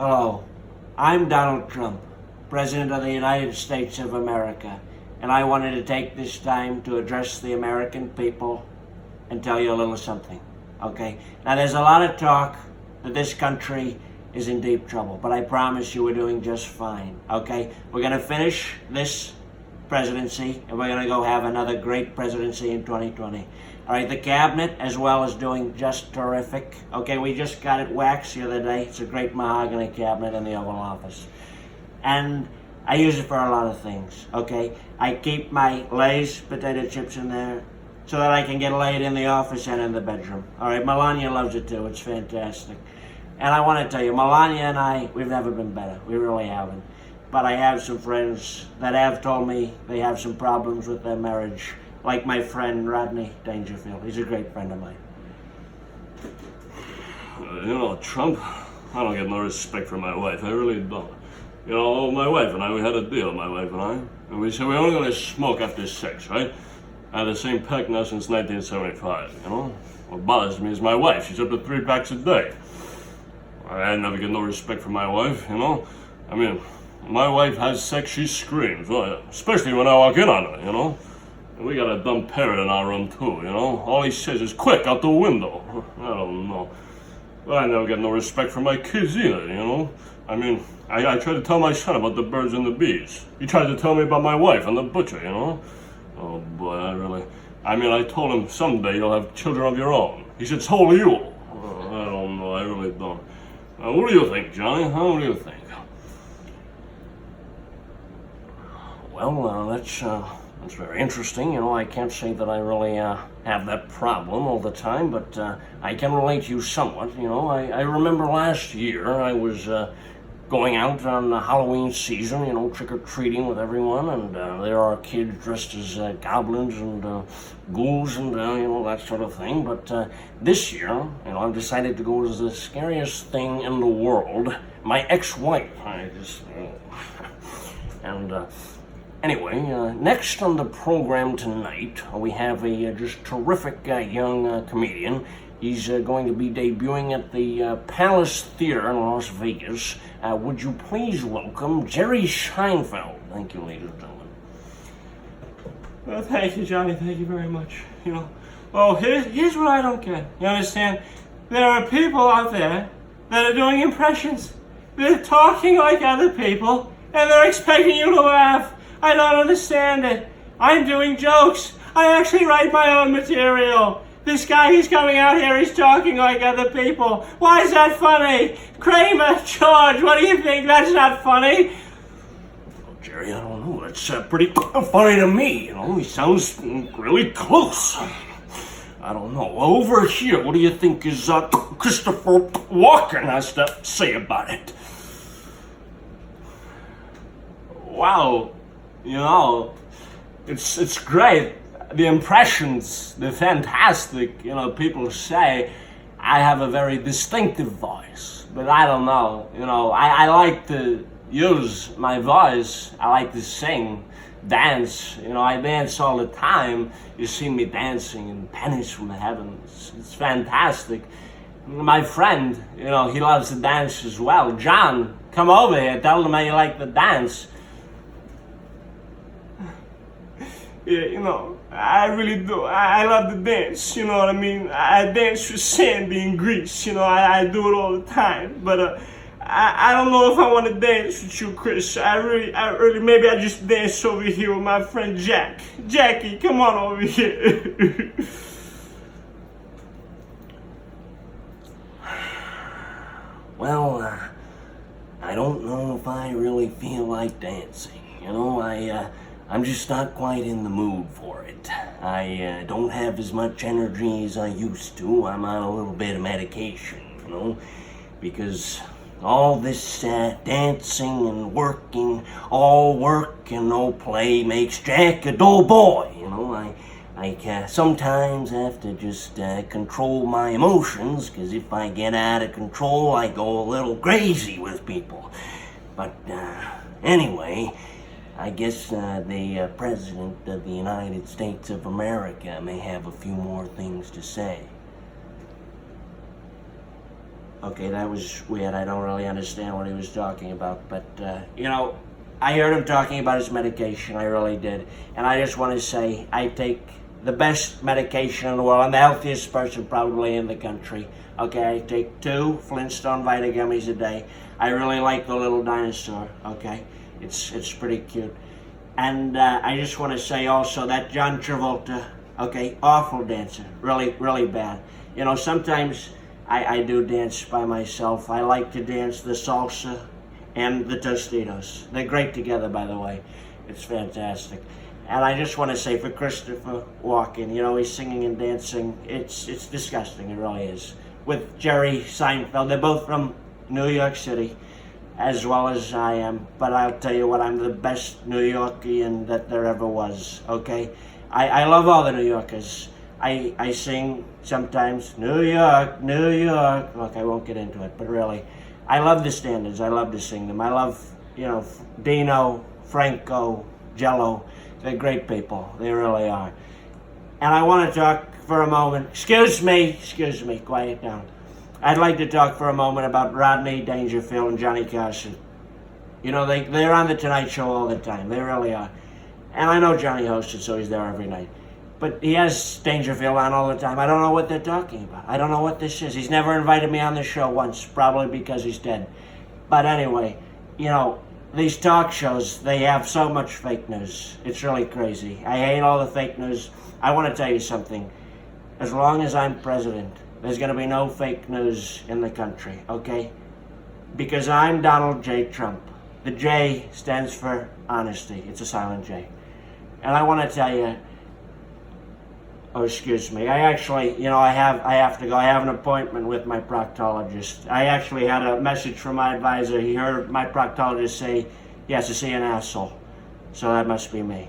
Hello, I'm Donald Trump, President of the United States of America, and I wanted to take this time to address the American people and tell you a little something, okay? Now, there's a lot of talk that this country is in deep trouble, but I promise you we're doing just fine, okay? We're gonna finish this presidency, and we're gonna go have another great presidency in 2020. All right, the cabinet as well is doing just terrific. Okay, we just got it waxed the other day. It's a great mahogany cabinet in the Oval Office. And I use it for a lot of things, okay? I keep my Lay's potato chips in there so that I can get laid in the office and in the bedroom. All right, Melania loves it too. It's fantastic. And I want to tell you, Melania and I, we've never been better. We really haven't. But I have some friends that have told me they have some problems with their marriage, like my friend Rodney Dangerfield. He's a great friend of mine. Trump, I don't get no respect for my wife. I really don't. My wife and I, we had a deal, my wife and I. And we said we're only going to smoke after sex, right? I had the same pack now since 1975, What bothers me is my wife. She's up to 3 packs a day. I never get no respect for my wife, I mean, my wife has sex, she screams, especially when I walk in on her, And we got a dumb parrot in our room too, All he says is, quick, out the window. I don't know. But I never get no respect for my kids either, I mean, I try to tell my son about the birds and the bees. He tries to tell me about my wife and the butcher, Oh boy, I told him someday you'll have children of your own. He said, so will you. I don't know, I really don't. What do you think, Johnny? What do you think? Well, that's very interesting. I can't say that I really have that problem all the time, but I can relate to you somewhat. I remember last year I was going out on the Halloween season, trick-or-treating with everyone, and there are kids dressed as goblins and ghouls and, that sort of thing. But this year, I've decided to go as the scariest thing in the world, my ex-wife. Anyway, next on the program tonight, we have a just terrific young comedian. He's going to be debuting at the Palace Theater in Las Vegas. Would you please welcome Jerry Seinfeld? Thank you, ladies and gentlemen. Well, thank you, Johnny. Thank you very much. Here's what I don't get. You understand? There are people out there that are doing impressions. They're talking like other people, and they're expecting you to laugh. I don't understand it. I'm doing jokes. I actually write my own material. This guy, he's coming out here, he's talking like other people. Why is that funny? Kramer, George, what do you think? That's not funny. Well, Jerry, I don't know. That's pretty funny to me. He sounds really close. I don't know. Over here, what do you think is Christopher Walken has to say about it? Wow. It's great. The impressions, they're fantastic. People say I have a very distinctive voice, but I don't know. I like to use my voice. I like to sing, dance. I dance all the time. You see me dancing in Pennies from the Heavens. It's fantastic. My friend, he loves to dance as well. John, come over here. Tell him how you like to dance. Yeah, I really do. I love to dance, you know what I mean? I dance with Sandy in Greece, I do it all the time. But I don't know if I want to dance with you, Chris. I really, maybe I just dance over here with my friend Jack. Jackie, come on over here. Well, I don't know if I really feel like dancing. I'm just not quite in the mood for it. I don't have as much energy as I used to. I'm on a little bit of medication, because all this dancing and working, all work and no play makes Jack a dull boy. I sometimes have to just control my emotions, because if I get out of control, I go a little crazy with people. But anyway, I guess the President of the United States of America may have a few more things to say. Okay, that was weird. I don't really understand what he was talking about. But, I heard him talking about his medication. I really did. And I just want to say I take the best medication in the world. I'm the healthiest person probably in the country. Okay, I take 2 Flintstone Vita gummies a day. I really like the little dinosaur. Okay, it's pretty cute. And I just want to say also that John Travolta, okay, awful dancer. Really, really bad. Sometimes I do dance by myself. I like to dance the salsa and the Tostitos. They're great together, by the way. It's fantastic. And I just want to say for Christopher Walken, he's singing and dancing. It's disgusting, it really is. With Jerry Seinfeld, they're both from New York City, as well as I am. But I'll tell you what, I'm the best New Yorkian that there ever was, okay? I love all the New Yorkers. I sing sometimes, New York, New York. Look, I won't get into it, but really, I love the standards. I love to sing them. I love, Dino, Franco, Jello. They're great people. They really are. And I want to talk for a moment. Excuse me, quiet down. I'd like to talk for a moment about Rodney Dangerfield and Johnny Carson. They're on the Tonight Show all the time. They really are. And I know Johnny hosts it, so he's there every night. But he has Dangerfield on all the time. I don't know what they're talking about. I don't know what this is. He's never invited me on the show once, probably because he's dead. But anyway, these talk shows, they have so much fake news. It's really crazy. I hate all the fake news. I want to tell you something. As long as I'm president, there's going to be no fake news in the country, okay? Because I'm Donald J. Trump. The J stands for honesty. It's a silent J. And I want to tell you, oh, excuse me. I actually, I have to go. I have an appointment with my proctologist. I actually had a message from my advisor. He heard my proctologist say he has to see an asshole. So that must be me.